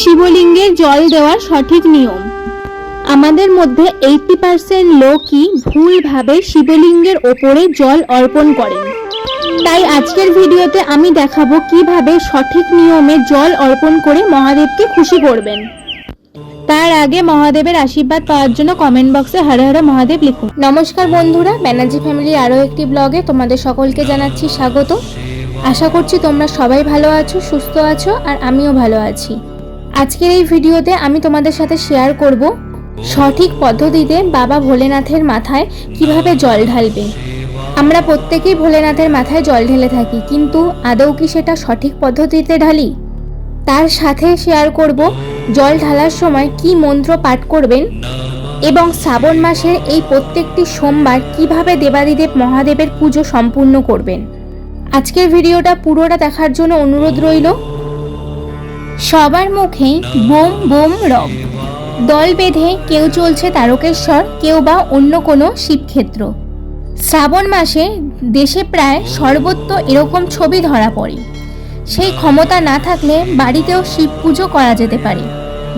শিবলিঙ্গের জল দেওয়ার সঠিক নিয়ম। আমাদের মধ্যে 80% লোকই ভুলভাবে শিবলিঙ্গের ওপরে জল অর্পণ করেন। তাই আজকের ভিডিওতে আমি দেখাবো কিভাবে সঠিক নিয়মে জল অর্পণ করে মহাদেবকে খুশি করবেন। তার আগে মহাদেবের আশীর্বাদ পাওয়ার জন্য কমেন্ট বক্সে হর হর মহাদেব লিখুন। নমস্কার বন্ধুরা, ব্যানার্জি ফ্যামিলির আরও একটি ব্লগে তোমাদের সকলকে জানাচ্ছি স্বাগত। আশা করছি তোমরা সবাই ভালো আছো, সুস্থ আছো, আর আমিও ভালো আছি। আজকের এই ভিডিওতে আমি তোমাদের সাথে শেয়ার করব সঠিক পদ্ধতিতে বাবা ভোলেনাথের মাথায় কিভাবে জল ঢালবে। আমরা প্রত্যেকেই ভোলেনাথের মাথায় জল ঢেলে থাকি, কিন্তু আদৌ কি সেটা সঠিক পদ্ধতিতে ঢালি? তার সাথে শেয়ার করব জল ঢালার সময় কি মন্ত্র পাঠ করবেন এবং শ্রাবণ মাসের এই প্রত্যেকটি সোমবার কিভাবে দেবাদিদেব মহাদেবের পুজো সম্পূর্ণ করবেন। আজকের ভিডিওটা পুরোটা দেখার জন্য অনুরোধ রইল। সবার মুখেই বোম বোম রব। দল বেঁধে কেউ চলছে তারকেশ্বর, কেউ বা অন্য কোনো শিবক্ষেত্র। শ্রাবণ মাসে দেশে প্রায় সর্বত্র এরকম ছবি ধরা পড়ে। সেই ক্ষমতা না থাকলে বাড়িতেও শিব পুজো করা যেতে পারে।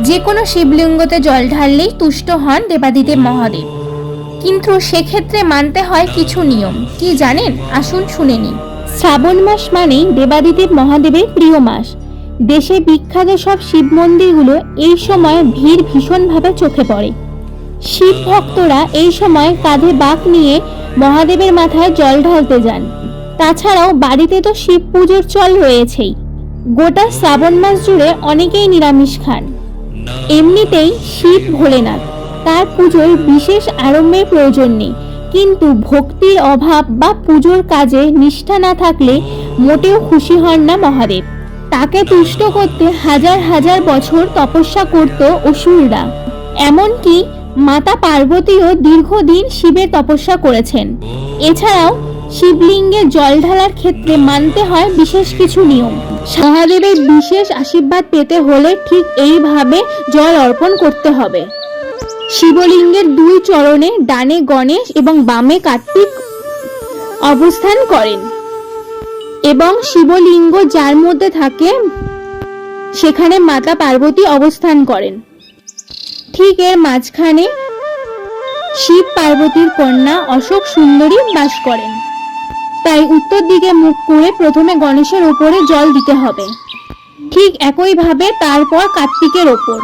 যে কোনো শিবলিঙ্গতে জল ঢাললেই তুষ্ট হন দেবাদিদেব মহাদেব, কিন্তু সেক্ষেত্রে মানতে হয় কিছু নিয়ম। কি জানেন? আসুন শুনে নিই। শ্রাবণ মাস মানেই দেবাদিদেব মহাদেবের প্রিয় মাস। দেশে বিখ্যাত সব শিব মন্দিরগুলো এই সময় ভিড় ভীষণভাবে চোখে পড়ে। শিব ভক্তরা এই সময় কাঁধে বাঁক নিয়ে মহাদেবের মাথায় জল ঢালতে যান। তাছাড়াও বাড়িতে তো শিব পুজোর চল রয়েছেই। গোটা শ্রাবণ মাস জুড়ে অনেকেই নিরামিষ খান। এমনিতেই শিব ভোলেনাথ, তার পুজোর বিশেষ আড়ম্বরের প্রয়োজন নেই, কিন্তু ভক্তির অভাব বা পুজোর কাজে নিষ্ঠা না থাকলে মোটেও খুশি হন না মহাদেব। তাকে তুষ্ট করতে হাজার হাজার বছর তপস্যা করত অসুররা। এমনকি মাতা পার্বতীও দীর্ঘদিন শিবের তপস্যা করেছেন। এছাড়াও শিবলিঙ্গে জল ঢালার ক্ষেত্রে মানতে হয় বিশেষ কিছু নিয়ম। মহাদেবের বিশেষ আশীর্বাদ পেতে হলে ঠিক এইভাবে জল অর্পণ করতে হবে। শিবলিঙ্গের দুই চরণে ডানে গণেশ এবং বামে কার্তিক অবস্থান করেন এবং শিবলিঙ্গ যার মধ্যে থাকে সেখানে মাতা পার্বতী অবস্থান করেন। ঠিক এর মাঝখানে শিব পার্বতীর কন্যা অশোক সুন্দরী বাস করেন। তাই উত্তর দিকে মুখ করে প্রথমে গণেশের উপরে জল দিতে হবে, ঠিক একইভাবে তারপর কার্তিকের ওপর,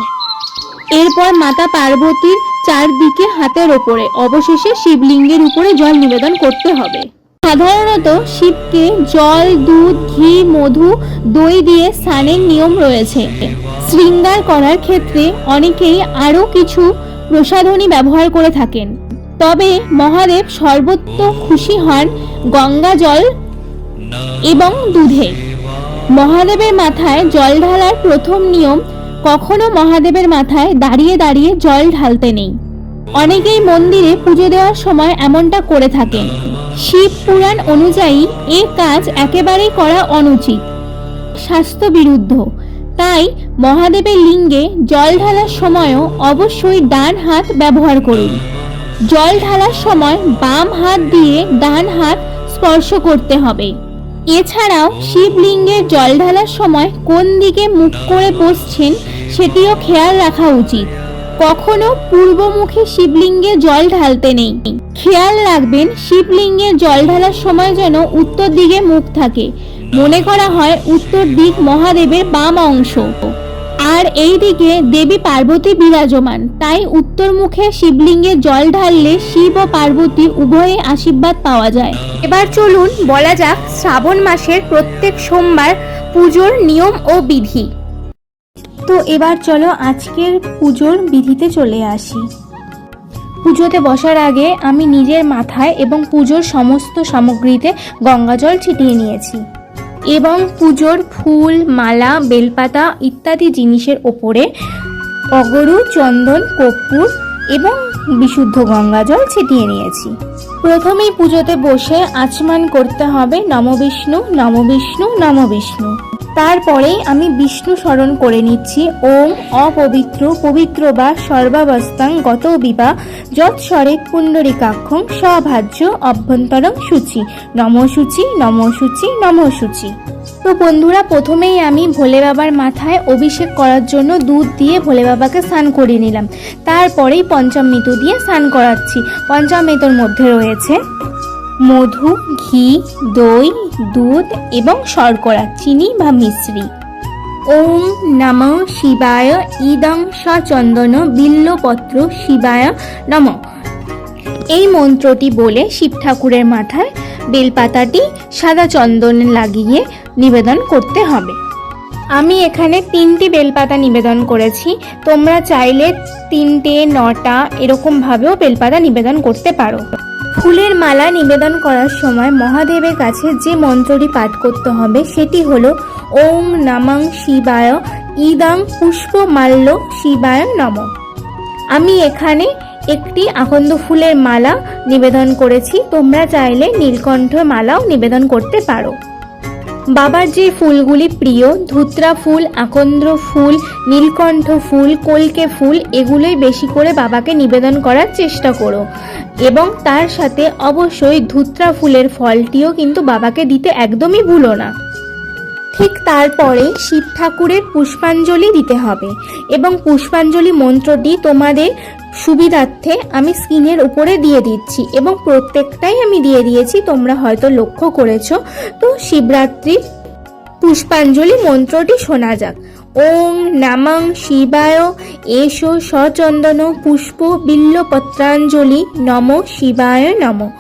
এরপর মাতা পার্বতীর চারদিকে হাতের ওপরে, অবশেষে শিবলিঙ্গের উপরে জল নিবেদন করতে হবে। সাধারণত শিবকে জল, দুধ, ঘি, মধু, দই দিয়ে স্নানের নিয়ম রয়েছে। শৃঙ্গার করার ক্ষেত্রে অনেকেই আরও কিছু প্রসাধনী ব্যবহার করে থাকেন, তবে মহাদেব সর্বত্র খুশি হন গঙ্গা জল এবং দুধে। মহাদেবের মাথায় জল ঢালার প্রথম নিয়ম, কখনো মহাদেবের মাথায় দাঁড়িয়ে দাঁড়িয়ে জল ঢালতে নেই। অনেকেই মন্দিরে পুজো দেওয়ার সময় এমনটা করে থাকেন। শিব পুরাণ অনুযায়ী এ কাজ একেবারেই করা অনুচিত, স্বাস্থ্য বিরুদ্ধ। তাই মহাদেবের লিঙ্গে জল ঢালার সময়ও অবশ্যই ডান হাত ব্যবহার করুন। জল ঢালার সময় বাম হাত দিয়ে ডান হাত স্পর্শ করতে হবে। এছাড়াও শিবলিঙ্গের জল ঢালার সময় কোন দিকে মুখ করে বসছেন সেটিও খেয়াল রাখা উচিত। কখনো পূর্বমুখী শিবলিঙ্গে জল ঢালতে নেই। খেয়াল রাখবেন শিবলিঙ্গে জল ঢালার সময় যেন উত্তর দিকে মুখ থাকে। মনে করা হয় উত্তর দিক মহাদেবের বাম অংশ, আর এই দিকে দেবী পার্বতী বিরাজমান। তাই উত্তর মুখে শিবলিঙ্গে জল ঢাললে শিব ও পার্বতী উভয়ে আশীর্বাদ পাওয়া যায়। এবার চলুন বলা যাক শ্রাবণ মাসের প্রত্যেক সোমবার পুজোর নিয়ম ও বিধি। তো এবার চলো আজকের পুজোর বিধিতে চলে আসি। পুজোতে বসার আগে আমি নিজের মাথায় এবং পুজোর সমস্ত সামগ্রীতে গঙ্গাজল ছিটিয়ে নিয়েছি এবং পুজোর ফুল, মালা, বেলপাতা ইত্যাদি জিনিসের ওপরে অগরু, চন্দন, কর্পূর এবং বিশুদ্ধ গঙ্গাজল ছিটিয়ে নিয়েছি। প্রথমেই পুজোতে বসে আচমান করতে হবে নম বিষ্ণু, নম বিষ্ণু, নম বিষ্ণু। তারপরেই আমি বিষ্ণু স্মরণ করে নিচ্ছি। ওম অপবিত্র পবিত্র বা সর্বাবস্থাং গত বিবা যৎস্বরে পুণ্ডরিকাক্ষং সভাজ্য অভ্যন্তরং শুচি নমঃ শুচি নমঃ শুচি নমঃ শুচি। তো বন্ধুরা, প্রথমেই আমি ভোলে বাবার মাথায় অভিষেক করার জন্য দুধ দিয়ে ভোলে বাবাকে স্নান করিয়ে নিলাম। তারপরেই পঞ্চামৃত দিয়ে স্নান করাচ্ছি। পঞ্চামৃতর মধ্যে রয়েছে মধু, ঘি, দই, দুধ এবং শর্করা, চিনি বা মিশ্রি। ওম নমঃ শিবায় ইদং সচন্দন বিল্লপত্র শিবায় নমঃ। এই মন্ত্রটি বলে শিব ঠাকুরের মাথায় বেলপাতাটি সাদা চন্দন লাগিয়ে নিবেদন করতে হবে। আমি এখানে 3টি বেলপাতা নিবেদন করেছি। তোমরা চাইলে 3টে 9টা এরকমভাবেও বেলপাতা নিবেদন করতে পারো। ফুলের মালা নিবেদন করার সময় মহাদেবের কাছে যে মন্ত্রটি পাঠ করতে হবে সেটি হলো ওম নমঃ শিবায় ইদং পুষ্পমাল্য শিবায় নমঃ। আমি এখানে একটি আকন্দ ফুলের মালা নিবেদন করেছি। তোমরা চাইলে নীলকণ্ঠ মালাও নিবেদন করতে পারো। বাবার যে ফুলগুলি প্রিয়, ধুত্রা ফুল, আকন্দ ফুল, নীলকণ্ঠ ফুল, কলকে ফুল, এগুলোই বেশি করে বাবাকে নিবেদন করার চেষ্টা করো এবং তার সাথে অবশ্যই ধুত্রা ফুলের ফলটিও কিন্তু বাবাকে দিতে একদমই ভুলো না। ঠিক তারপরে শিব ঠাকুরের পুষ্পাঞ্জলি দিতে হবে এবং পুষ্পাঞ্জলি মন্ত্রটি তোমাদের সুবিধার্থে আমি স্ক্রিনের উপরে দিয়ে দিচ্ছি এবং প্রত্যেকটাই আমি দিয়ে দিয়েছি, তোমরা হয়তো লক্ষ্য করেছো। তো শিবরাত্রির পুষ্পাঞ্জলি মন্ত্রটি শোনা যাক। ওং নমঃ শিবায় এষো সচন্দন পুষ্প বিল্লপত্রাঞ্জলি নমঃ শিবায় নমঃ।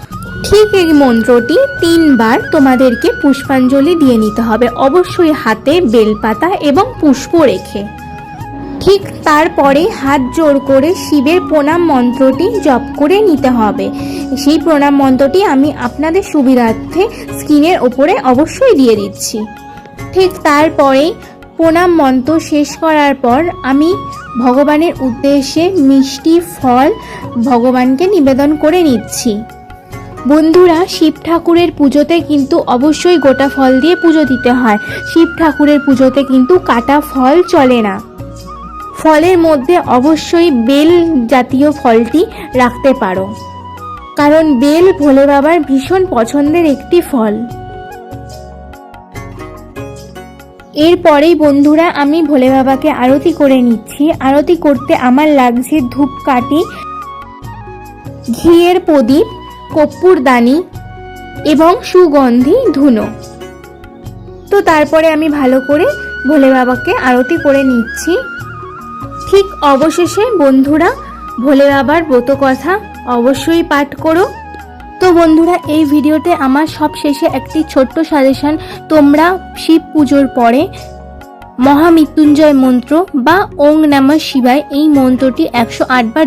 ঠিক এই মন্ত্রটি 3 বার তোমাদেরকে পুষ্পাঞ্জলি দিয়ে নিতে হবে, অবশ্যই হাতে বেলপাতা এবং পুষ্প রেখে। ঠিক তারপরে হাত জোড় করে শিবের প্রণাম মন্ত্রটি জপ করে নিতে হবে। সেই প্রণাম মন্ত্রটি আমি আপনাদের সুবিধার্থে স্ক্রিনের ওপরে অবশ্যই দিয়ে দিচ্ছি। ঠিক তারপরে প্রণাম মন্ত্র শেষ করার পর আমি ভগবানের উদ্দেশ্যে মিষ্টি ফল ভগবানকে নিবেদন করে নিচ্ছি। বন্ধুরা, শিব ঠাকুরের পুজোতে কিন্তু অবশ্যই গোটা ফল দিয়ে পুজো দিতে হয়। শিব ঠাকুরের পুজোতে কিন্তু কাটা ফল চলে না। ফলের মধ্যে অবশ্যই বেল জাতীয় ফলটি রাখতে পারো, কারণ বেল ভোলে বাবার ভীষণ পছন্দের একটি ফল। এরপরেই বন্ধুরা আমি ভোলে বাবাকে আরতি করে নিচ্ছি। আরতি করতে আমার লাগছে ধূপকাঠি, ঘিয়ের প্রদীপ, কর্পূরদানি এবং সুগন্ধি ধুনো। তো তারপরে আমি ভালো করে ভোলে বাবাকে আরতি করে নিচ্ছি। ঠিক অবশেষে বন্ধুরা ভোলে বাবার ব্রত কথা অবশ্যই পাঠ করো। তো বন্ধুরা, এই ভিডিওতে আমার সব শেষে একটি ছোট্ট সাজেশন, তোমরা শিব পুজোর পরে মহামৃত্যুঞ্জয় মন্ত্র বা ওং নমঃ শিবায় এই মন্ত্রটি 108 বার